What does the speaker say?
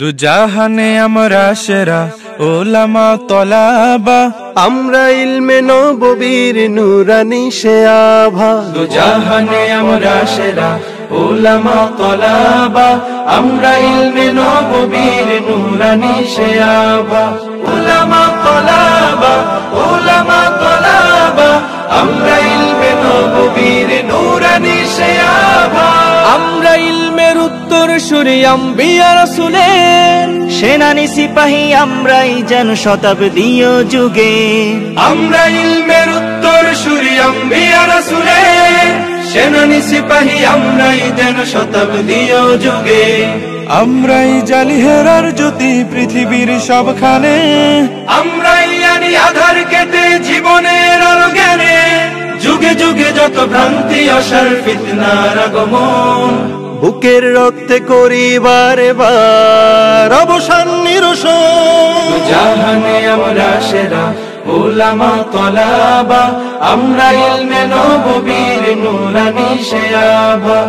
দুজাহানে আমরা সেরা উলামা তলাবা, আমরা ইলমে নববীর নূরানি সে আভা। দুজাহানে আমরা সেরা উলামা তলাবা, আমরা ইলমে নববীর নূরানি সে আভা। উলামা তলাবা, উলামা তলাবা, আমরা ইলমে নববীর নূরানি সে আভা। আমরা ইলমের উত্তর সুরি আম্বিয়া রাসূলের, সেনানি সিপাহী আমরাই যেন শতাব্দী ও যুগে। আমরা ইলমের উত্তর সুরি আম্বিয়া রাসূলের, সেনানি সিপাহী আমরাই যেন শতাব্দী ও যুগে। আমরাই জালি হেরার জ্যোতি পৃথিবীর সবখানে, আমরাই আনি আধার কেটে জীবনের আলো জ্ঞানে। যুগে যুগে যত ভ্রান্তি আসার ফিতনার আগমন, বুকের রক্তে করি বারে বার অবসান নিরসন। দুজাহানে আমরা সেরা উলামা তলাবা, আমরা ইলমে নববীর নূরানি সে আভা।